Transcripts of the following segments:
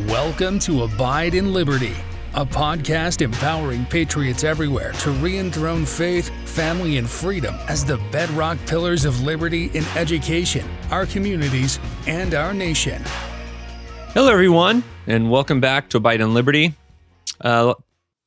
Welcome to Abide in Liberty, a podcast empowering patriots everywhere to re-enthrone faith, family, and freedom as the bedrock pillars of liberty in education, our communities, and our nation. Hello, everyone, and welcome back to Abide in Liberty. I'm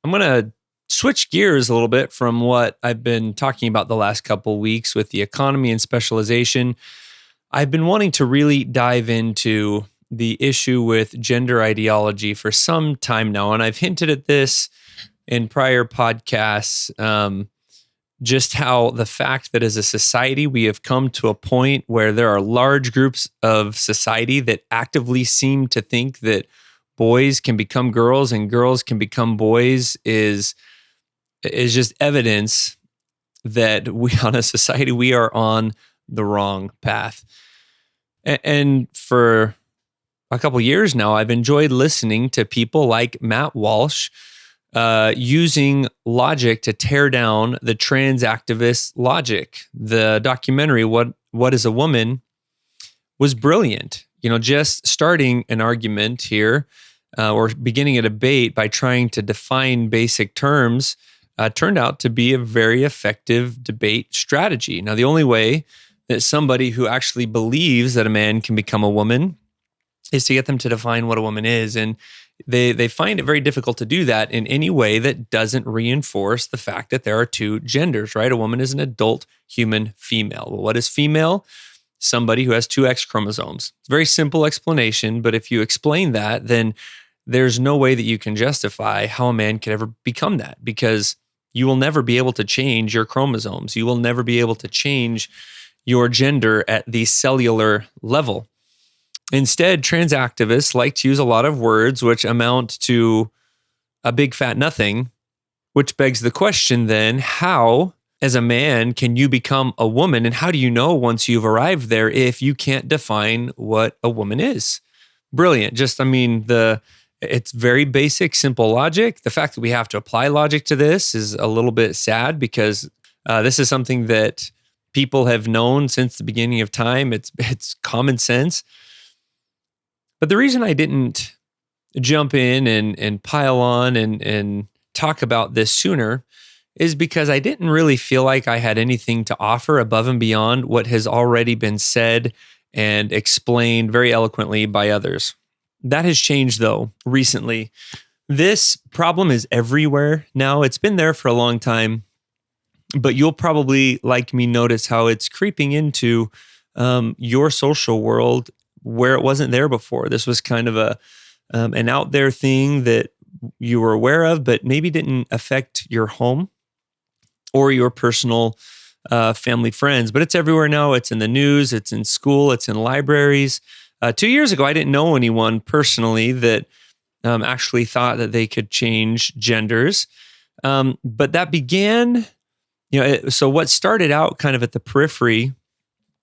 going to switch gears a little bit from what I've been talking about the last couple of weeks with the economy and specialization. I've been wanting to really dive into the issue with gender ideology for some time now, and I've hinted at this in prior podcasts, just how the fact that as a society we have come to a point where there are large groups of society that actively seem to think that boys can become girls and girls can become boys is just evidence that we are on the wrong path. And for a couple years now, I've enjoyed listening to people like Matt Walsh using logic to tear down the trans activist logic. The documentary, What is a Woman, was brilliant. Just starting an argument here or beginning a debate by trying to define basic terms turned out to be a very effective debate strategy. Now, the only way that somebody who actually believes that a man can become a woman is to get them to define what a woman is. And they find it very difficult to do that in any way that doesn't reinforce the fact that there are two genders, right? A woman is an adult human female. Well, what is female? Somebody who has two X chromosomes. It's a very simple explanation, but if you explain that, then there's no way that you can justify how a man could ever become that, because you will never be able to change your chromosomes. You will never be able to change your gender at the cellular level. Instead, trans activists like to use a lot of words which amount to a big fat nothing, which begs the question then, how, as a man, can you become a woman? And how do you know once you've arrived there if you can't define what a woman is? Brilliant. It's very basic, simple logic. The fact that we have to apply logic to this is a little bit sad because this is something that people have known since the beginning of time. It's common sense. But the reason I didn't jump in and pile on and talk about this sooner is because I didn't really feel like I had anything to offer above and beyond what has already been said and explained very eloquently by others. That has changed, though, recently. This problem is everywhere now. It's been there for a long time, but you'll probably, like me, notice how it's creeping into your social world where it wasn't there before. This was kind of an out there thing that you were aware of, but maybe didn't affect your home or your personal family friends. But it's everywhere now. It's in the news. It's in school. It's in libraries. 2 years ago, I didn't know anyone personally that actually thought that they could change genders. But that began, so what started out kind of at the periphery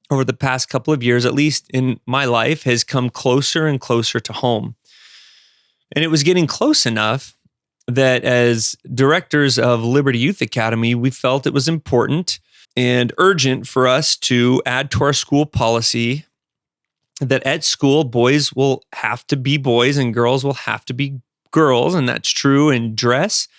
over the past couple of years, at least in my life, has come closer and closer to home. And it was getting close enough that as directors of Liberty Youth Academy, we felt it was important and urgent for us to add to our school policy that at school, boys will have to be boys and girls will have to be girls. And that's true in dress,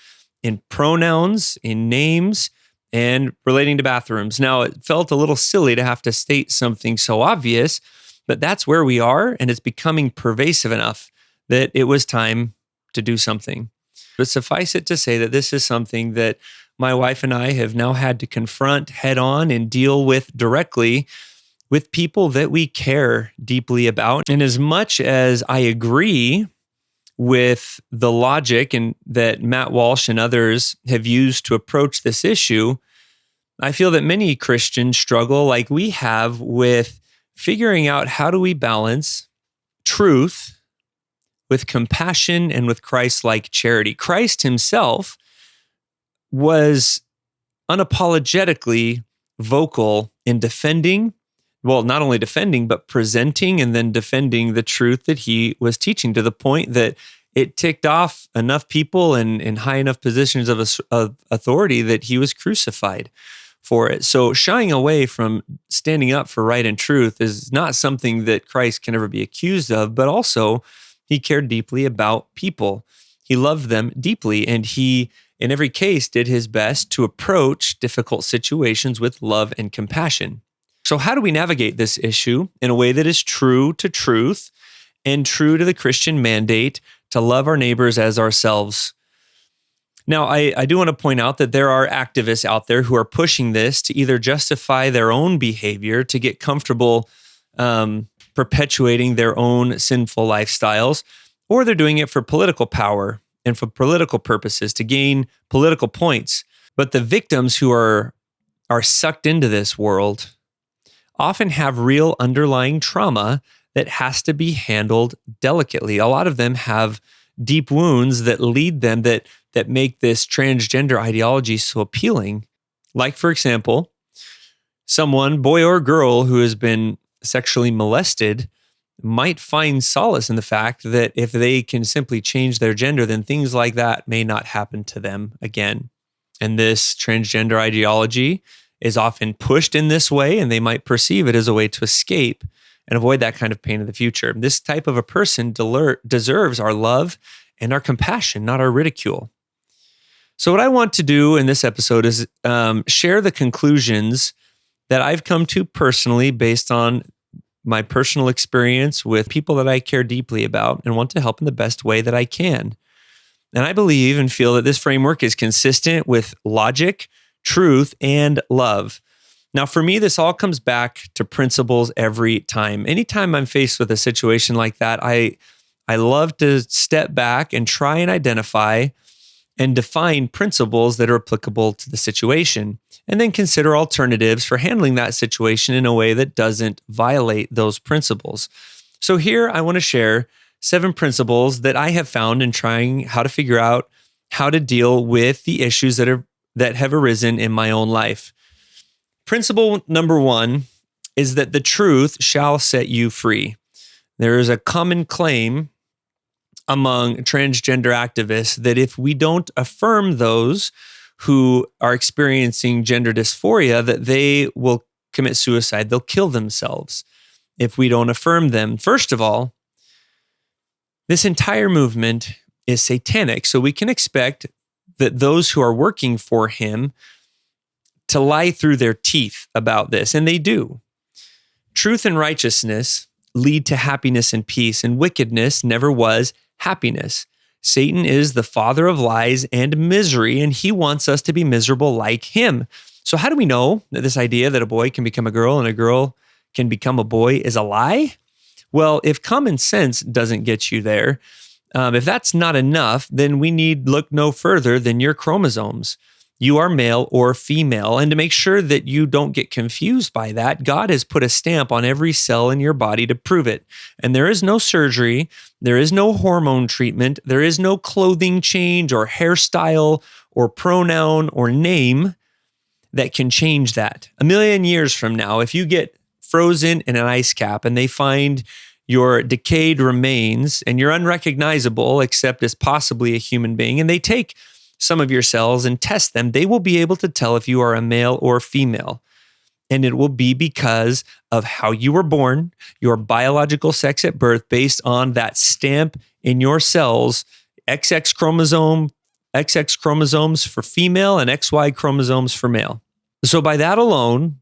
in pronouns, in names, and relating to bathrooms. Now, it felt a little silly to have to state something so obvious, but that's where we are, and it's becoming pervasive enough that it was time to do something. But suffice it to say that this is something that my wife and I have now had to confront head on and deal with directly with people that we care deeply about. And as much as I agree with the logic and that Matt Walsh and others have used to approach this issue, I feel that many Christians struggle like we have with figuring out how do we balance truth with compassion and with Christ-like charity. Christ himself was unapologetically vocal in defending, well, not only defending, but presenting and then defending the truth that he was teaching, to the point that it ticked off enough people in high enough positions of authority that he was crucified for it. So shying away from standing up for right and truth is not something that Christ can ever be accused of, but also He cared deeply about people. He loved them deeply, and he, in every case, did his best to approach difficult situations with love and compassion. So how do we navigate this issue in a way that is true to truth and true to the Christian mandate to love our neighbors as ourselves? Now, I do want to point out that there are activists out there who are pushing this to either justify their own behavior, to get comfortable perpetuating their own sinful lifestyles, or they're doing it for political power and for political purposes to gain political points. But the victims who are sucked into this world often have real underlying trauma that has to be handled delicately. A lot of them have deep wounds that lead them, that make this transgender ideology so appealing. Like, for example, someone, boy or girl, who has been sexually molested might find solace in the fact that if they can simply change their gender, then things like that may not happen to them again. And this transgender ideology is often pushed in this way, and they might perceive it as a way to escape and avoid that kind of pain in the future. This type of a person deserves our love and our compassion, not our ridicule. So what I want to do in this episode is share the conclusions that I've come to personally based on my personal experience with people that I care deeply about and want to help in the best way that I can. And I believe and feel that this framework is consistent with logic, truth, and love. Now, for me, this all comes back to principles every time. Anytime I'm faced with a situation like that, I love to step back and try and identify and define principles that are applicable to the situation, and then consider alternatives for handling that situation in a way that doesn't violate those principles. So here I want to share 7 principles that I have found in trying how to figure out how to deal with the issues that have arisen in my own life. Principle number 1 is that the truth shall set you free. There is a common claim among transgender activists that if we don't affirm those who are experiencing gender dysphoria, that they will commit suicide. They'll kill themselves if we don't affirm them. First of all, this entire movement is satanic, so we can expect that those who are working for him to lie through their teeth about this, and they do. Truth and righteousness lead to happiness and peace, and wickedness never was happiness. Satan is the father of lies and misery, and he wants us to be miserable like him. So how do we know that this idea that a boy can become a girl and a girl can become a boy is a lie? Well, if common sense doesn't get you there, if that's not enough, then we need look no further than your chromosomes. You are male or female. And to make sure that you don't get confused by that, God has put a stamp on every cell in your body to prove it. And there is no surgery, there is no hormone treatment, there is no clothing change or hairstyle or pronoun or name that can change that. A million years from now, if you get frozen in an ice cap and they find your decayed remains and you're unrecognizable except as possibly a human being, and they take some of your cells and test them, they will be able to tell if you are a male or female. And it will be because of how you were born, your biological sex at birth, based on that stamp in your cells, XX chromosomes for female and XY chromosomes for male. So by that alone,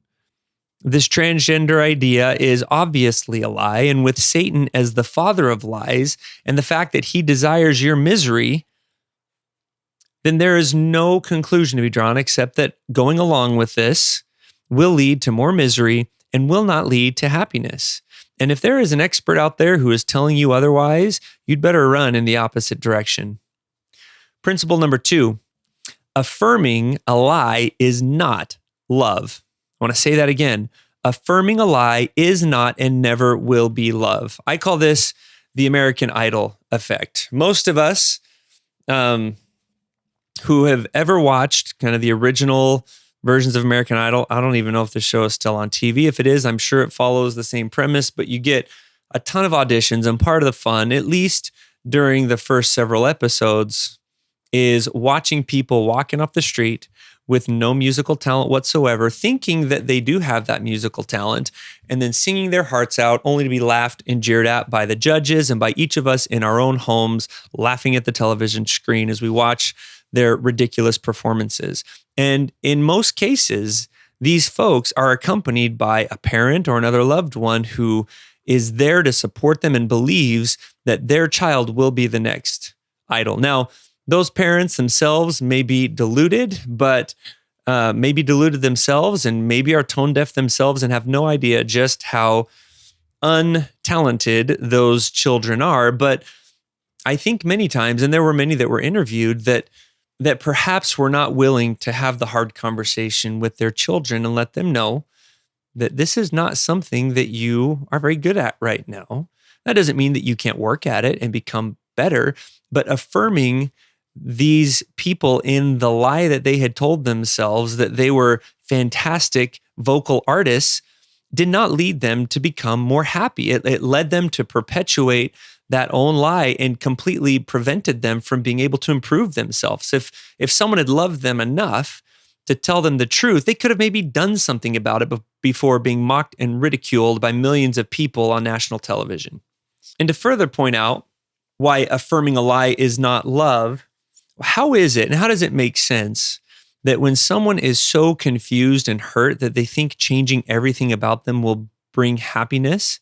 this transgender idea is obviously a lie. And with Satan as the father of lies and the fact that he desires your misery, then there is no conclusion to be drawn except that going along with this will lead to more misery and will not lead to happiness. And if there is an expert out there who is telling you otherwise, you'd better run in the opposite direction. Principle number 2, affirming a lie is not love. I want to say that again. Affirming a lie is not and never will be love. I call this the American Idol effect. Most of us, who have ever watched kind of the original versions of American Idol. I don't even know if the show is still on TV. If it is, I'm sure it follows the same premise, but you get a ton of auditions, and part of the fun, at least during the first several episodes, is watching people walking off the street with no musical talent whatsoever, thinking that they do have that musical talent, and then singing their hearts out only to be laughed and jeered at by the judges and by each of us in our own homes, laughing at the television screen as we watch their ridiculous performances. And in most cases, these folks are accompanied by a parent or another loved one who is there to support them and believes that their child will be the next idol. Now, those parents themselves may be deluded, but maybe deluded themselves and maybe are tone deaf themselves and have no idea just how untalented those children are. But I think many times, and there were many that were interviewed, that perhaps were not willing to have the hard conversation with their children and let them know that this is not something that you are very good at right now. That doesn't mean that you can't work at it and become better, but affirming these people in the lie that they had told themselves that they were fantastic vocal artists did not lead them to become more happy. It led them to perpetuate that own lie and completely prevented them from being able to improve themselves. If someone had loved them enough to tell them the truth, they could have maybe done something about it before being mocked and ridiculed by millions of people on national television. And to further point out why affirming a lie is not love, how is it and how does it make sense that when someone is so confused and hurt that they think changing everything about them will bring happiness,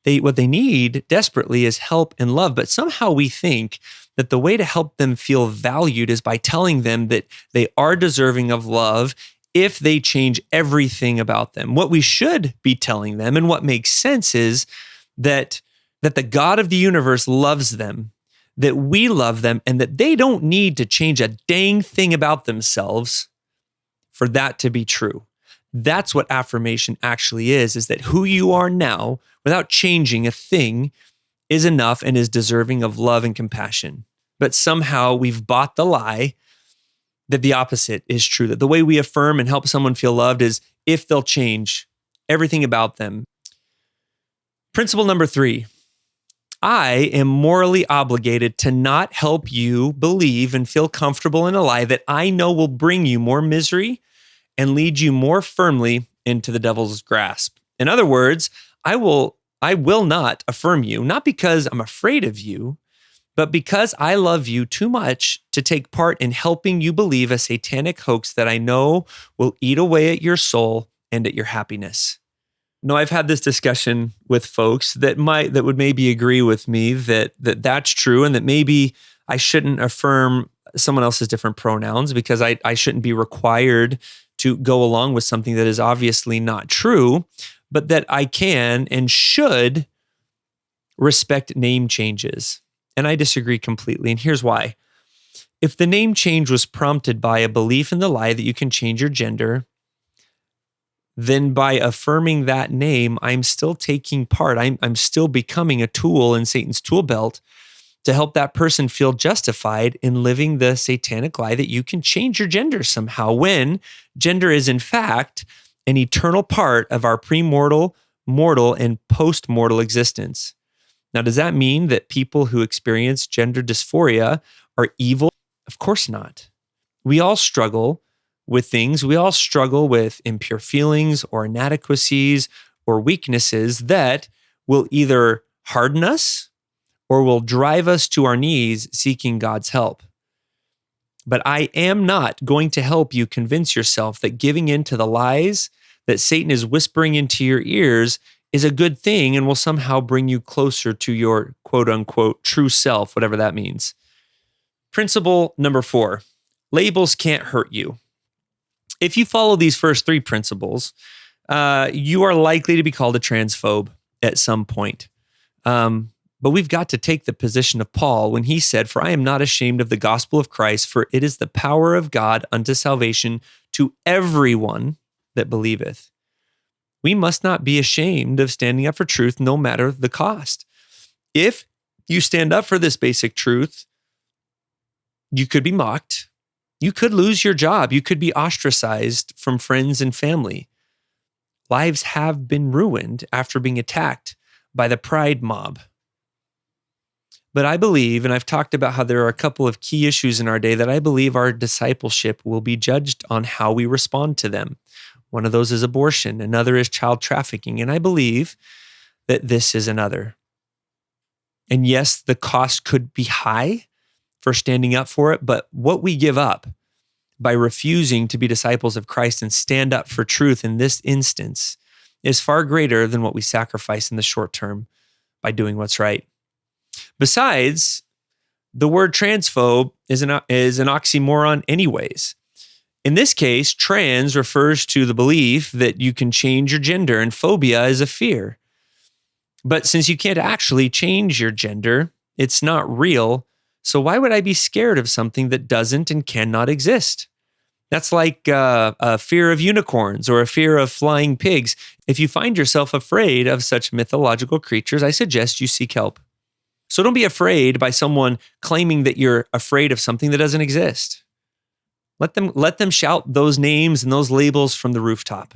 what they need desperately is help and love. But somehow we think that the way to help them feel valued is by telling them that they are deserving of love if they change everything about them. What we should be telling them and what makes sense is that the God of the universe loves them, that we love them, and that they don't need to change a dang thing about themselves for that to be true. That's what affirmation actually is that who you are now, without changing a thing, is enough and is deserving of love and compassion. But somehow we've bought the lie that the opposite is true, that the way we affirm and help someone feel loved is if they'll change everything about them. Principle number 3. I am morally obligated to not help you believe and feel comfortable in a lie that I know will bring you more misery and lead you more firmly into the devil's grasp. In other words, I will not affirm you, not because I'm afraid of you, but because I love you too much to take part in helping you believe a satanic hoax that I know will eat away at your soul and at your happiness. No, I've had this discussion with folks that would maybe agree with me that that's true and that maybe I shouldn't affirm someone else's different pronouns because I shouldn't be required to go along with something that is obviously not true, but that I can and should respect name changes. And I disagree completely, and here's why. If the name change was prompted by a belief in the lie that you can change your gender, then by affirming that name, I'm still taking part. I'm still becoming a tool in Satan's tool belt to help that person feel justified in living the satanic lie that you can change your gender somehow, when gender is in fact an eternal part of our premortal, mortal, and post-mortal existence. Now, does that mean that people who experience gender dysphoria are evil? Of course not. We all struggle with things. We all struggle with impure feelings or inadequacies or weaknesses that will either harden us or will drive us to our knees seeking God's help. But I am not going to help you convince yourself that giving in to the lies that Satan is whispering into your ears is a good thing and will somehow bring you closer to your quote unquote true self, whatever that means. Principle number 4, labels can't hurt you. If you follow these first 3 principles, you are likely to be called a transphobe at some point. But we've got to take the position of Paul when he said, "For I am not ashamed of the gospel of Christ, for it is the power of God unto salvation to everyone that believeth." We must not be ashamed of standing up for truth, no matter the cost. If you stand up for this basic truth, you could be mocked. You could lose your job. You could be ostracized from friends and family. Lives have been ruined after being attacked by the pride mob. But I believe, and I've talked about how there are a couple of key issues in our day that I believe our discipleship will be judged on how we respond to them. One of those is abortion. Another is child trafficking. And I believe that this is another. And yes, the cost could be high for standing up for it, but what we give up by refusing to be disciples of Christ and stand up for truth in this instance is far greater than what we sacrifice in the short term by doing what's right. Besides, the word transphobe is an oxymoron anyways. In this case, trans refers to the belief that you can change your gender, and phobia is a fear. But since you can't actually change your gender, it's not real. So why would I be scared of something that doesn't and cannot exist? That's like a fear of unicorns or a fear of flying pigs. If you find yourself afraid of such mythological creatures, I suggest you seek help. So don't be afraid by someone claiming that you're afraid of something that doesn't exist. Let them shout those names and those labels from the rooftop.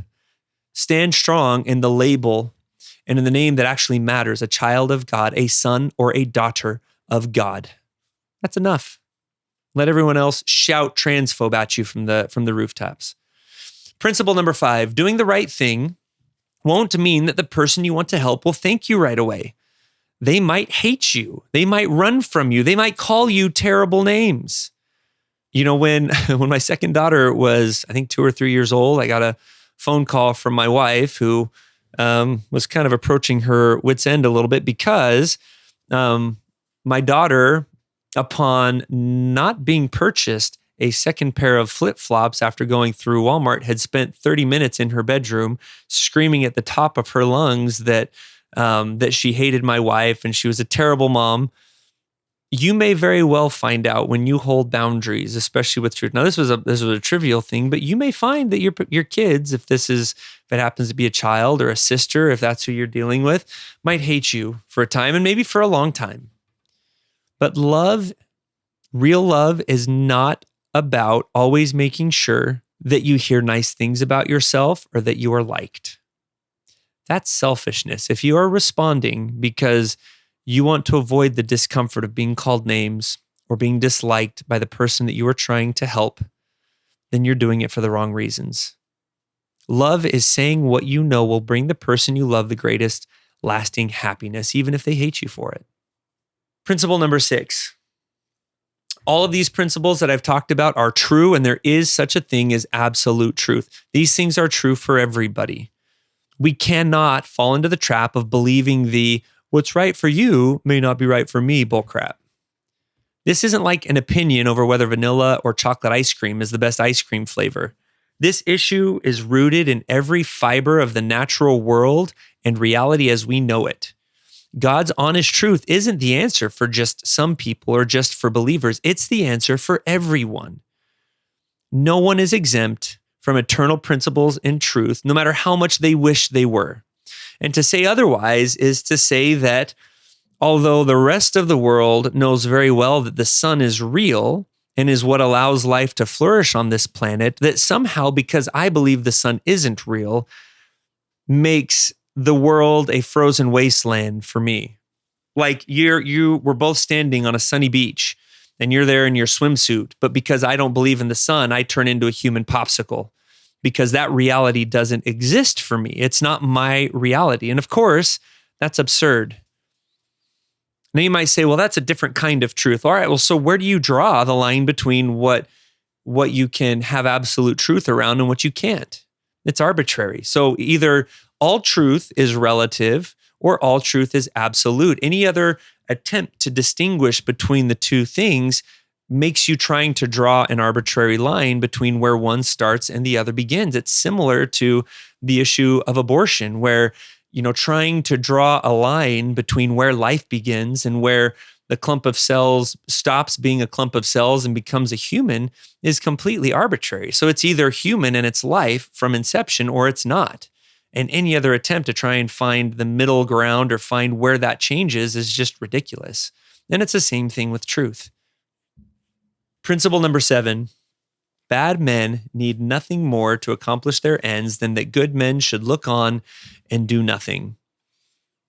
Stand strong in the label and in the name that actually matters, a child of God, a son or a daughter of God. That's enough. Let everyone else shout transphobe at you from the rooftops. Principle number 5, doing the right thing won't mean that the person you want to help will thank you right away. They might hate you. They might run from you. They might call you terrible names. You know, when my second daughter was, I think, 2 or 3 years old, I got a phone call from my wife who was kind of approaching her wit's end a little bit because my daughter, upon not being purchased a second pair of flip-flops after going through Walmart, had spent 30 minutes in her bedroom screaming at the top of her lungs that she hated my wife and she was a terrible mom. You may very well find out when you hold boundaries, especially with truth. Now, this was a trivial thing, but you may find that your kids, if it happens to be a child or a sister, if that's who you're dealing with, might hate you for a time and maybe for a long time. But love, real love, is not about always making sure that you hear nice things about yourself or that you are liked. That's selfishness. If you are responding because you want to avoid the discomfort of being called names or being disliked by the person that you are trying to help, then you're doing it for the wrong reasons. Love is saying what you know will bring the person you love the greatest lasting happiness, even if they hate you for it. Principle number 6. All of these principles that I've talked about are true, and there is such a thing as absolute truth. These things are true for everybody. We cannot fall into the trap of believing the what's right for you may not be right for me bullcrap. This isn't like an opinion over whether vanilla or chocolate ice cream is the best ice cream flavor. This issue is rooted in every fiber of the natural world and reality as we know it. God's honest truth isn't the answer for just some people or just for believers. It's the answer for everyone. No one is exempt from eternal principles and truth, no matter how much they wish they were. And to say otherwise is to say that although the rest of the world knows very well that the sun is real and is what allows life to flourish on this planet, that somehow, because I believe the sun isn't real, makes the world a frozen wasteland for me. Like we're both standing on a sunny beach and you're there in your swimsuit, but because I don't believe in the sun, I turn into a human popsicle because that reality doesn't exist for me. It's not my reality. And of course, that's absurd. Now you might say, well, that's a different kind of truth. All right, well, so where do you draw the line between what you can have absolute truth around and what you can't? It's arbitrary. So either all truth is relative or all truth is absolute. Any other attempt to distinguish between the two things makes you trying to draw an arbitrary line between where one starts and the other begins. It's similar to the issue of abortion, where trying to draw a line between where life begins and where the clump of cells stops being a clump of cells and becomes a human is completely arbitrary. So it's either human and it's life from inception or it's not. And any other attempt to try and find the middle ground or find where that changes is just ridiculous. And it's the same thing with truth. Principle number 7, bad men need nothing more to accomplish their ends than that good men should look on and do nothing.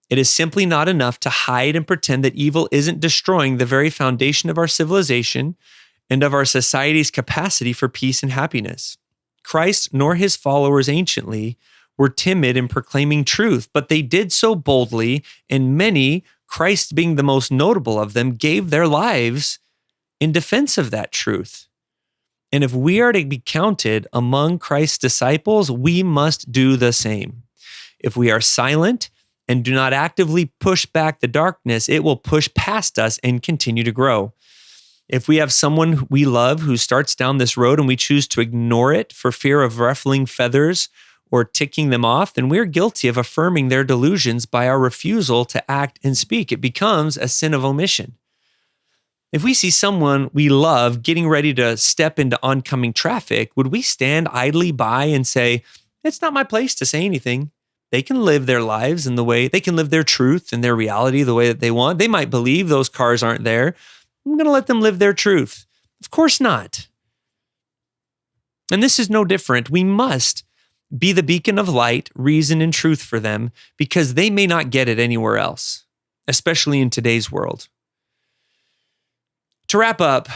It is simply not enough to hide and pretend that evil isn't destroying the very foundation of our civilization and of our society's capacity for peace and happiness. Christ nor his followers anciently were timid in proclaiming truth, but they did so boldly, and many, Christ being the most notable of them, gave their lives in defense of that truth. And if we are to be counted among Christ's disciples, we must do the same. If we are silent and do not actively push back the darkness, it will push past us and continue to grow. If we have someone we love who starts down this road and we choose to ignore it for fear of ruffling feathers or ticking them off, then we're guilty of affirming their delusions by our refusal to act and speak. It becomes a sin of omission. If we see someone we love getting ready to step into oncoming traffic, would we stand idly by and say, it's not my place to say anything? They can live their lives in the way, they can live their truth and their reality the way that they want. They might believe those cars aren't there. I'm going to let them live their truth. Of course not. And this is no different. We must be the beacon of light, reason, and truth for them because they may not get it anywhere else, especially in today's world. To wrap up,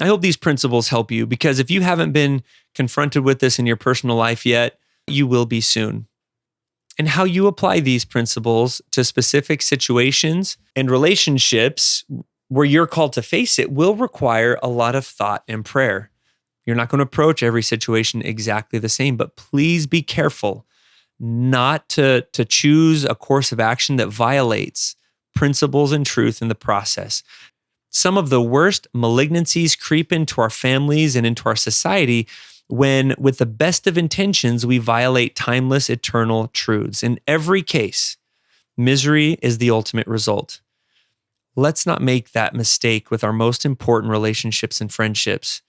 I hope these principles help you because if you haven't been confronted with this in your personal life yet, you will be soon. And how you apply these principles to specific situations and relationships where you're called to face it will require a lot of thought and prayer. You're not going to approach every situation exactly the same, but please be careful not to choose a course of action that violates principles and truth in the process. Some of the worst malignancies creep into our families and into our society when, with the best of intentions, we violate timeless, eternal truths. In every case, misery is the ultimate result. Let's not make that mistake with our most important relationships and friendships.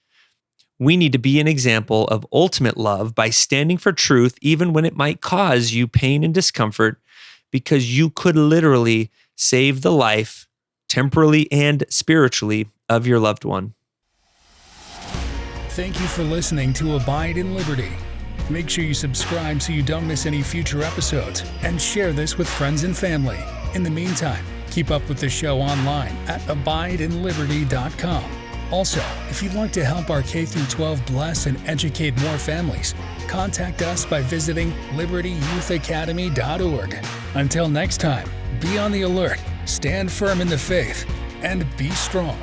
We need to be an example of ultimate love by standing for truth, even when it might cause you pain and discomfort, because you could literally save the life, temporally and spiritually, of your loved one. Thank you for listening to Abide in Liberty. Make sure you subscribe so you don't miss any future episodes and share this with friends and family. In the meantime, keep up with the show online at abideinliberty.com. Also, if you'd like to help our K-12 bless and educate more families, contact us by visiting libertyyouthacademy.org. Until next time, be on the alert, stand firm in the faith, and be strong.